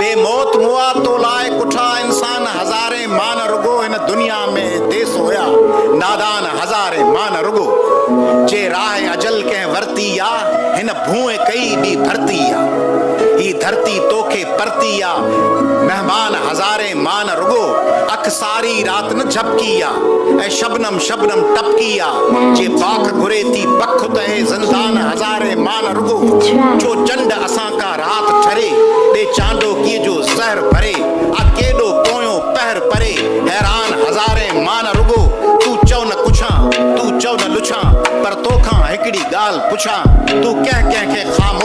बेमौत मुआ तो लाए कुठा इंसान हजारे मान रुगो इन दुनिया में देस होया नादान हजारे मान रुगो जे राह अजल के वर्ती या हिन भूए कई भी धरती या ही धरती तोखे परती या मेहमान हजारे मान रुगो अख सारी रात न झपकी या ऐ शबनम शबनम टपकी या जे बाख घुरे थी बख तहे जिंदान हजारे मान रुगो जो चंड असां का रात ठरे दे चांदो की जो जहर भरे अकेडो कोयो पहर परे हैरान हजारे मान रुगो तू चौ न कुछा तू चौ न लुछा पर तोखां हिकड़ी गाल पुछा तू कह के खाम